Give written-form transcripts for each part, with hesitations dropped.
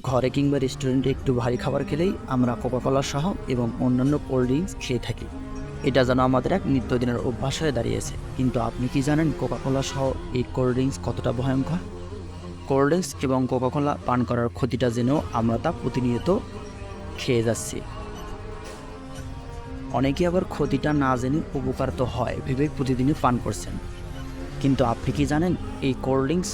ঘরে কিংবা রেস্টুরেন্টে একটু ভারী খাবার খেলেই আমরা কোকাকোলা সহ এবং অন্যান্য কোল্ড ড্রিঙ্কস খেয়ে থাকি। এটা যেন আমাদের এক নিত্যদিনের অভ্যাস হয়ে দাঁড়িয়েছে। কিন্তু আপনি কি জানেন কোকাকোলা সহ এই কোল্ড ড্রিঙ্কস কতটা ভয়ঙ্কর? কোল্ড ড্রিঙ্কস এবং কোকাকোলা পান করার ক্ষতিটা জেনেও আমরা তা প্রতিনিয়ত খেয়ে যাচ্ছি। অনেকে আবার ক্ষতিটা না জেনে উপকার তো হয় ভেবে প্রতিদিনই পান করছেন। কিন্তু আপনি কি জানেন এই কোল্ড ড্রিঙ্কস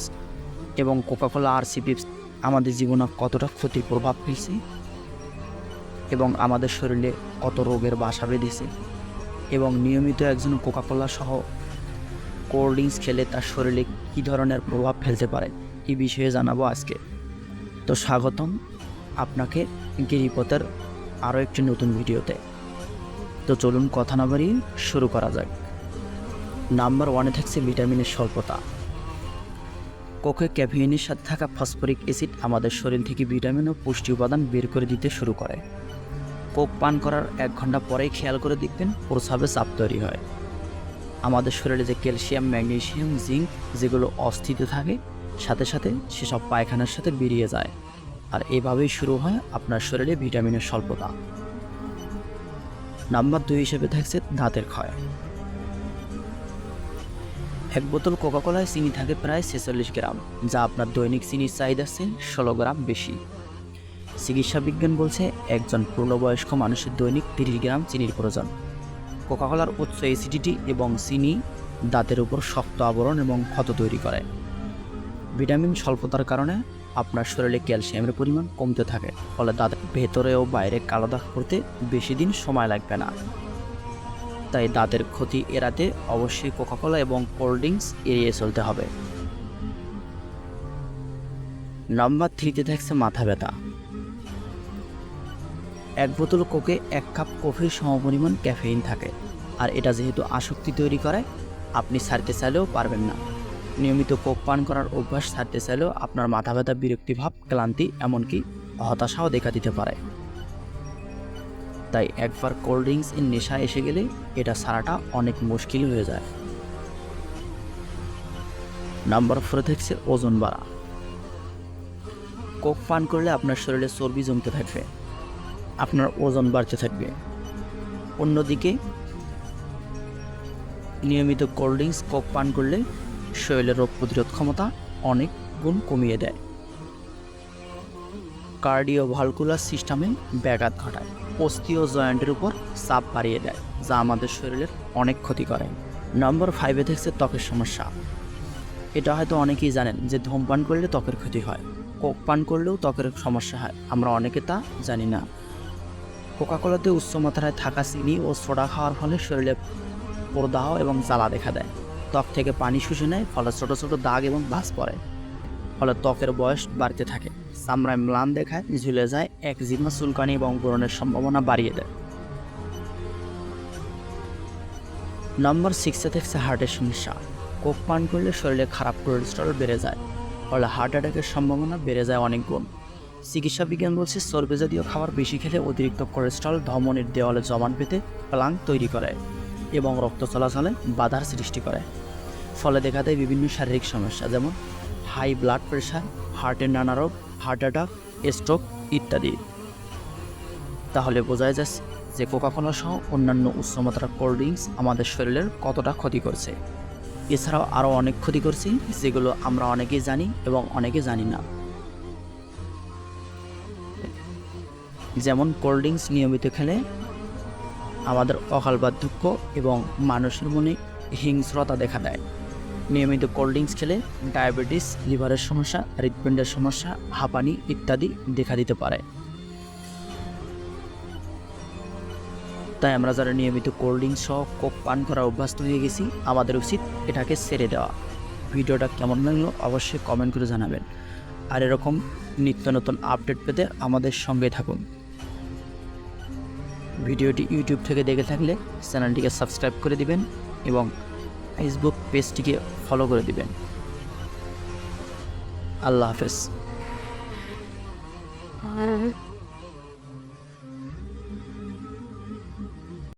এবং কোকাকোলা আর সিপিপস আমাদের জীবনে কতটা ক্ষতির প্রভাব ফেলছে এবং আমাদের শরীরে কত রোগের বাসা বেঁধেছে? এবং নিয়মিত একজন কোকাকোলা সহ কোল্ড ড্রিঙ্কস খেলে তার শরীরে কী ধরনের প্রভাব ফেলতে পারে এই বিষয়ে জানাবো আজকে। তো স্বাগতম আপনাকে গিরিপথের আরও একটি নতুন ভিডিওতে। তো চলুন কথা না বাড়িয়ে শুরু করা যাক। নাম্বার 1-এ থাকছে ভিটামিনের স্বল্পতা। কোকে ক্যাফেইনের সাথে থাকা ফসফরিক অ্যাসিড আমাদের শরীর থেকে ভিটামিন ও পুষ্টি উপাদান বের করে দিতে শুরু করে। কোক পান করার 1 ঘন্টা পরেই খেয়াল করে দেখবেন প্রস্রাবে চাপ তৈরি হয়। আমাদের শরীরে যে ক্যালসিয়াম, ম্যাগনেসিয়াম, জিঙ্ক যেগুলো অস্থিতে থাকে সাথে সাথে সেসব পায়খানার সাথে বেরিয়ে যায়, আর এভাবেই শুরু হয় আপনার শরীরে ভিটামিনের স্বল্পতা। নাম্বার 2 হিসেবে থাকছে দাঁতের ক্ষয়। 1 বোতল কোকাকোলায় চিনি থাকে প্রায় 46 গ্রাম, যা আপনার দৈনিক চিনির চাহিদার চেয়ে 16 গ্রাম বেশি। চিকিৎসা বিজ্ঞান বলছে একজন পূর্ণবয়স্ক মানুষের দৈনিক 30 গ্রাম চিনির প্রয়োজন। কোকাকোলার উচ্চ অ্যাসিডিটি এবং চিনি দাঁতের উপর শক্ত আবরণ এবং ক্ষত তৈরি করে। ভিটামিন স্বল্পতার কারণে আপনার শরীরে ক্যালসিয়ামের পরিমাণ কমতে থাকে, ফলে দাঁতের ভেতরে ও বাইরে কালো দাগ পড়তে বেশি দিন সময় লাগবে না। তাই দাঁতের ক্ষতি এড়াতে অবশ্যই কোকাকোলা এবং কোল্ড ড্রিঙ্কস এড়িয়ে চলতে হবে। নাম্বার 3-তে থাকছে মাথা ব্যথা। 1 বোতল কোকে 1 কাপ কফির সমপরিমাণ ক্যাফেইন থাকে, আর এটা যেহেতু আসক্তি তৈরি করে আপনি ছাড়তে চাইলেও পারবেন না। নিয়মিত কোক পান করার অভ্যাস ছাড়তে চাইলেও আপনার মাথা ব্যথা, বিরক্তিভাব, ক্লান্তি, এমনকি হতাশাও দেখা দিতে পারে। তাই একবার কোল্ড ড্রিঙ্কস এর নেশা এসে গেলে এটা ছাড়াটা অনেক মুশকিল হয়ে যায়। নাম্বার 4-এ থাকছে ওজন বাড়া। কোক পান করলে আপনার শরীরে চর্বি জমতে থাকবে, আপনার ওজন বাড়তে থাকবে। অন্যদিকে নিয়মিত কোল্ড ড্রিঙ্কস, কোক পান করলে শরীরের রোগ প্রতিরোধ ক্ষমতা অনেক গুণ কমিয়ে দেয়। কার্ডিওভাস্কুলার সিস্টেমে ব্যাঘাত ঘটায়, অস্থি ও জয়েন্টের উপর চাপ বাড়িয়ে দেয়, যা আমাদের শরীরের অনেক ক্ষতি করে। নাম্বার 5-এ থাকছে ত্বকের সমস্যা। এটা হয়তো অনেকেই জানেন যে ধূমপান করলে ত্বকের ক্ষতি হয়, কোক পান করলেও ত্বকের সমস্যা হয়, আমরা অনেকে তা জানি না। কোকাকোলাতে উচ্চ মাত্রায় থাকা চিনি ও সোডা খাওয়ার ফলে শরীরে প্রদাহ এবং জ্বালা দেখা দেয়, ত্বক থেকে পানি শুষে নেয়, ফলে ছোটো ছোটো দাগ এবং ভাঁজ পড়ে, ফলে ত্বকের বয়স বাড়তে থাকে, চামড়ায় ম্লান দেখায়, ঝুলে যায়, একজিমা, চুলকানি এবং ব্রণের সম্ভাবনা বাড়িয়ে দেয়। নাম্বার 6-এ থাকছে হার্টের সমস্যা। কোক পান করলে শরীরে খারাপ কোলেস্টেরল বেড়ে যায়, ফলে হার্ট অ্যাটাকের সম্ভাবনা বেড়ে যায় অনেক গুণ। চিকিৎসা বিজ্ঞান বলছে চর্বি জাতীয় খাবার বেশি খেলে অতিরিক্ত কোলেস্টেরল ধমনীর দেওয়ালে জমাট বেঁধে প্লাঙ্ক তৈরি করে এবং রক্ত চলাচলে বাধার সৃষ্টি করে, ফলে দেখা দেয় বিভিন্ন শারীরিক সমস্যা, যেমন হাই ব্লাড প্রেশার, হার্টের নানা রোগ, হার্ট অ্যাটাক, স্ট্রোক ইত্যাদি। তাহলে বোঝাই যাচ্ছে যে কোকাকোলা সহ অন্যান্য উচ্চমাত্রার কোল্ড ড্রিঙ্কস আমাদের শরীরের কতটা ক্ষতি করছে। এছাড়াও আরও অনেক ক্ষতি করছে যেগুলো আমরা অনেকেই জানি এবং অনেকে জানি না। যেমন কোল্ড ড্রিঙ্কস নিয়মিত খেলে আমাদের অকাল বার্ধক্য এবং মানুষের মনে হিংস্রতা দেখা দেয়। নিয়মিত কোল্ড ড্রিঙ্কস খেলে ডায়াবেটিস, লিভারের সমস্যা, হৃৎপিণ্ডের সমস্যা, হাঁপানি ইত্যাদি দেখা দিতে পারে। তাই আমরা যারা নিয়মিত কোল্ড ড্রিঙ্কস সহ কোক পান করা অভ্যস্ত হয়ে গেছি, আমাদের উচিত এটাকে ছেড়ে দেওয়া। ভিডিওটা কেমন লাগলো অবশ্যই কমেন্ট করে জানাবেন, আর এরকম নিত্য নতুন আপডেট পেতে আমাদের সঙ্গে থাকুন। ভিডিওটি ইউটিউব থেকে দেখে থাকলে চ্যানেলটিকে সাবস্ক্রাইব করে দিবেন এবং ফেসবুক পেজটিকে ফলো করে দিবেন। আল্লাহ হাফেজ।